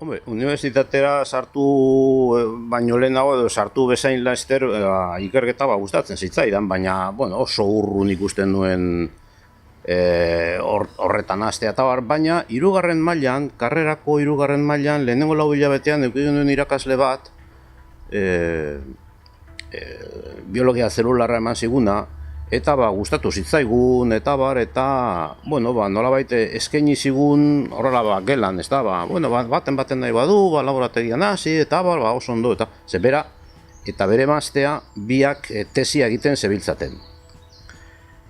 Hombre, unibertsitatera sartu baino lehenago edo sartu bezain laster ikerketa gustatzen zitzaidan, baina bueno, oso urrun ikusten nuen horretan hastea eta bar, baina hirugarren mailan, karrerako hirugarren mailan, lehenengo 4 hilabetean eduki genuen irakasle bat, biologia zelularra eman ziguna, eta gustatu zitzaigun, eta bar, eta, bueno, nolabait eskaini zigun, horrela gelan, ez da, baten nahi badu, laborategian hasi, eta bar, oso ondo, eta zebera, eta bere emaztea, biak tesia egiten zebiltzaten.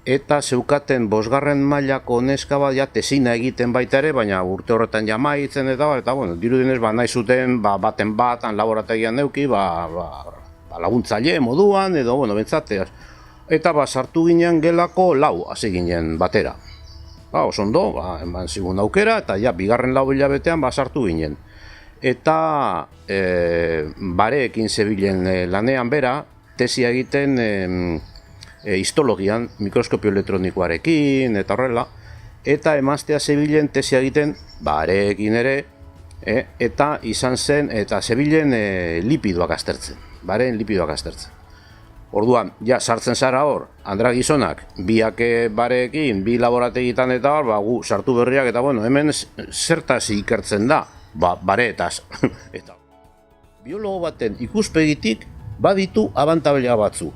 Eta zeukaten 5. mailako neska bat, ja, tesina egiten baita ere, baina urte horretan jamaitzen, eta bar, eta, bueno, dirudinez, nahi zuten, baten batan laborategian neuki, laguntzaile moduan, edo, bueno, bentsateaz. Eta sartu ginen gelako 4 hasi ginen batera. Oso ondo, eman zigun aukera, eta ja, 2. 4 hilabetean sartu ginen. Eta bareekin zebilen lanean bera, tesia egiten histologian, mikroskopio elektronikoarekin, eta horrela. Eta emaztea zebilen tesia egiten bareekin ere, eta izan zen, eta zebilen lipidoak aztertzen. Bareen lipidoak aztertzen. Orduan, ja, sartzen zara hor, andra gizonak, biak bareekin, 2 laborategitan eta hor, gu sartu berriak, eta bueno, hemen zertaz ikertzen da, bareetaz. Eta biologo baten ikuspegitik baditu abantaila batzu,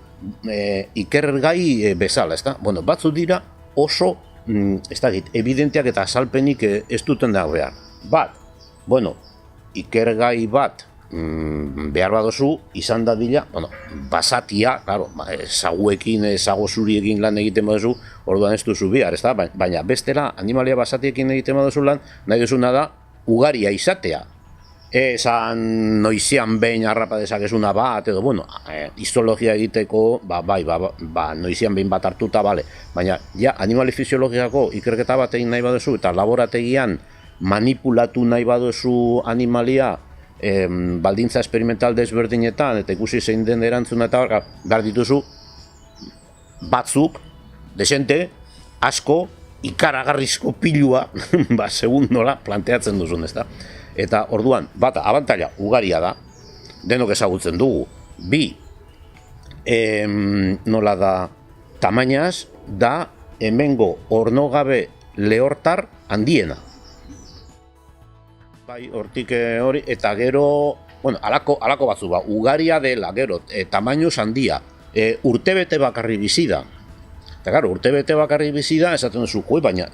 ikergai bezala, ezta? Bueno, batzu dira oso, ez dakit, evidenteak eta azalpenik ez duten da behar. Bueno, ikergai bat, behar badozu, izan dadila, basatia, claro, zaguekin, zago zuriekin lan egiten baduzu, orduan ez duzu behar, ez da? Baina bestela, animalia basatiekin egiten baduzu lan, nahi duzuna da, ugaria izatea. Esan noizian behin harrapa dezakezuna bat, edo, bueno, histologia egiteko, noizian behin bat hartuta, baina, ja, animali fisiologiako ikerketa bat egin nahi baduzu, eta laborategian manipulatu nahi baduzu animalia, baldintza esperimental desberdinetan, eta ikusi zein den erantzuna eta behar dituzu batzuk, desente, asko, ikaragarrizko pilua, segun nola planteatzen duzun, ez da? Eta orduan, abantaila ugaria da, denok ezagutzen dugu. 2, nola da, tamainaz, da hemengo ornogabe lehortar handiena. Hortik hori, eta gero, bueno, alako batzu, ugaria dela, gero, tamainuz handia, urtebete bakarri bizi da. Eta gara, urtebete bakarri bizi da, esaten duzu, baina,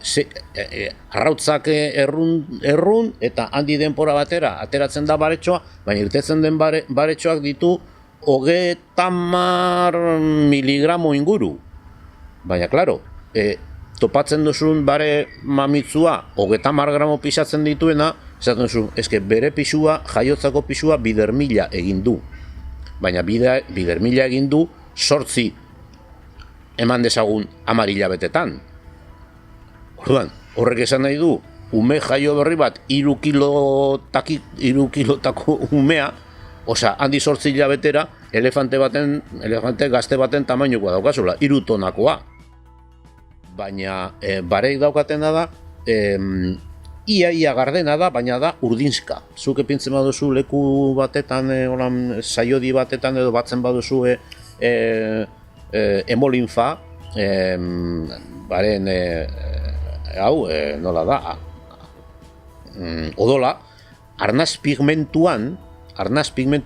arrautzak errun, eta handi denpora batera, ateratzen da baretxoa, baina irtetzen den baretxoak ditu 30 miligramo inguru. Baina, klaro, topatzen duzun bare mamitzua 30 gramo pisatzen dituena, esaten duzu, bere pisua, jaiotzako pisua 2.000 egin du. Baina 2.000 egin du 8 eman dezagun 10 hilabetetan. Orduan, horrek esan nahi du, ume jaio berri bat 3 kilotako umea, osea, handi 8 hilabetera, elefante gazte baten tamainokoa daukazula, 3 tonakoa. Baina bareik daukatena da, ia gardena da, baina da urdinska. Zuk epintzen baduzu leku batetan, saiodi batetan edo batzen baduzu hemolinfa, baren, nola da, odola, arnaz pigmentu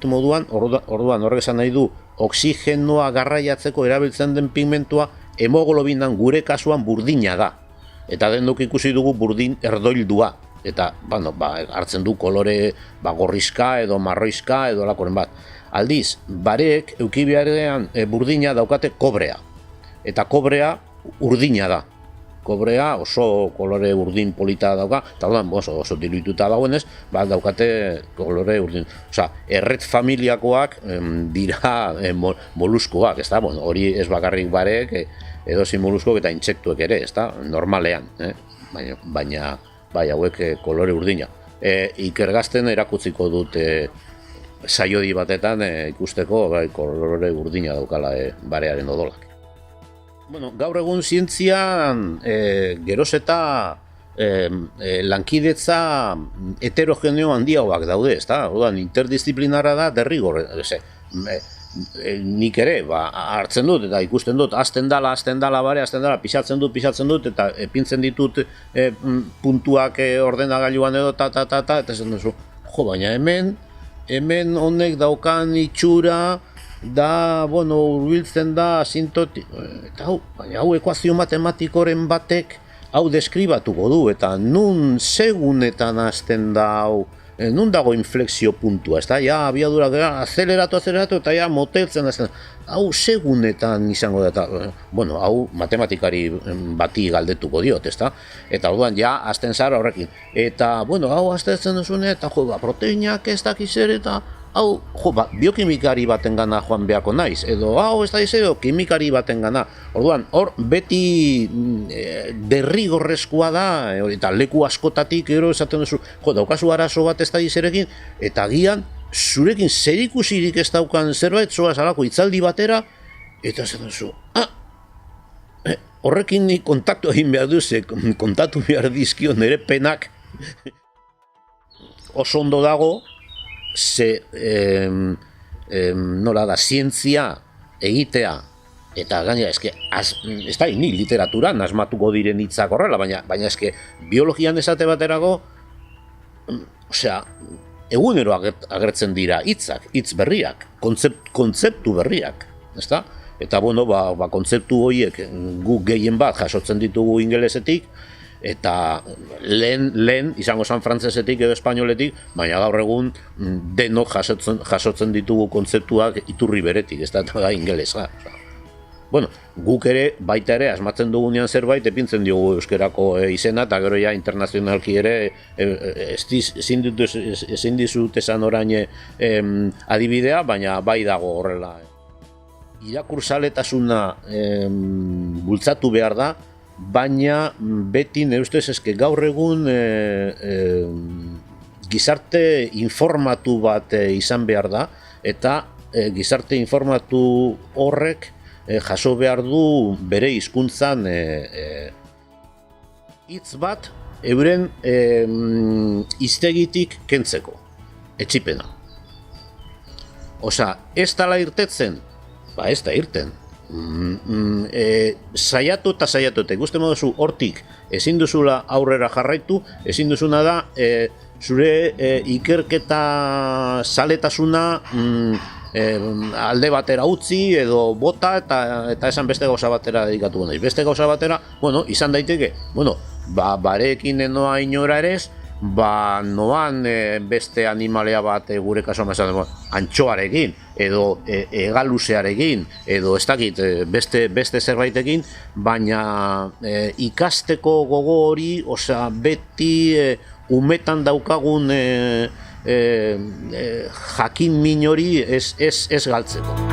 moduan, orduan horrek esan nahi du, oksigenoa garraiatzeko erabiltzen den pigmentua, hemoglobinan gure kasuan burdina da. Eta denok ikusi dugu burdin erdoildua. Eta, hartzen du kolore gorrizka edo marroizka edo lakoren bat. Aldiz, bareek eukibiarean burdina daukate kobrea. Eta kobrea urdina da. Kobrea oso kolore urdin polita dauka, eta oso diluituta dagoenez, daukate kolore urdin. Osa, erret familiakoak dira moluskoak, ez da? Hori ez bakarrik bareek, edozein moluskok eta intsektuek ere, ez da? Normalean, baina hauek kolore urdina. Ikergazten erakutziko dut saiodi batetan ikusteko kolore urdina daukala barearen odolak. Gaur egun zientzian geroz eta lankidetza heterogeneo handiagoak daude, ezta? Orduan, interdisciplinarra da derrigor, nik ere, hartzen dut eta ikusten dut, hasten dala, pixatzen dut, eta epintzen ditut puntuak ordenagailuan edo, eta esan duzu, jo, baina hemen honek daukan itxura, da, bueno, urbiltzen da asintoti, eta baina hau ekuazio matematikoren batek, hau deskribatuko du, eta nun segunetan hasten da hau, nun dago inflexio puntua, ez da, ja, abiadura, azeleratu, eta ja, moteltzen, hau segunetan izango da, eta, bueno, hau matematikari bati galdetuko diot, ez da, eta orduan, ja, hasten zara horrekin, eta, bueno, hau aztertzen duzune, eta, jo, proteinak ez dakiz ere, eta, hau, jo, biokimikari baten gana joan beharko naiz, edo, hau, ez da izan, kimikari baten gana. Orduan, hor, beti derrigorrezkoa da, eta leku askotatik, ero esaten duzu, jo, daukazu arazo bat ez da izerekin, eta agian, zurekin zerikusirik ez daukan zerbait, zoaz alako itzaldi batera, eta esaten duzu, horrekin ni kontaktu egin behar duze, kontatu behar dizkio nire penak, oso ondo dago, ze nola da, zientzia egitea, eta gainera, ez da, ni literaturan asmatuko diren hitzak horrela, baina eske biologian esate baterako, osea, egunero agertzen dira hitzak, hitz berriak, kontzeptu berriak, ezta? Eta, bueno, kontzeptu horiek guk gehien bat jasotzen ditugu ingelesetik, eta lehen izango zan frantzesetik edo espainoletik, baina gaur egun denok jasotzen ditugu kontzeptuak iturri beretik, ez da ingelesa. Bueno, guk ere, baita ere, asmatzen dugunean zerbait, epintzen diogu euskerako izena, eta gero ja internazionalki ere, ezin dizut esan orain adibidea, baina bai dago horrela. Irakurzaletasuna bultzatu behar da, baina beti nire ustez eske gaur egun gizarte informatu bat izan behar da, eta gizarte informatu horrek jaso behar du bere hizkuntzan hitz bat euren hiztegitik kentzeko, etxipena. Osa, ez dala irtetzen? Ba ez da irten. Saiatu eta ikusten moduzu hortik ezin duzula aurrera jarraitu, ezin duzuna da zure ikerketa zaletasuna alde batera utzi edo bota eta esan beste gauza batera dedikatu nahi. Beste gauza batera, bueno, izan daiteke, bueno, barekin enoa inora ere ez, noan beste animalea bat gure kasuan antxoarekin, edo egaluzearekin, edo ez dakit beste zerbaitekin, baina ikasteko gogo hori, osea, beti umetan daukagun jakin min hori ez galtzeko.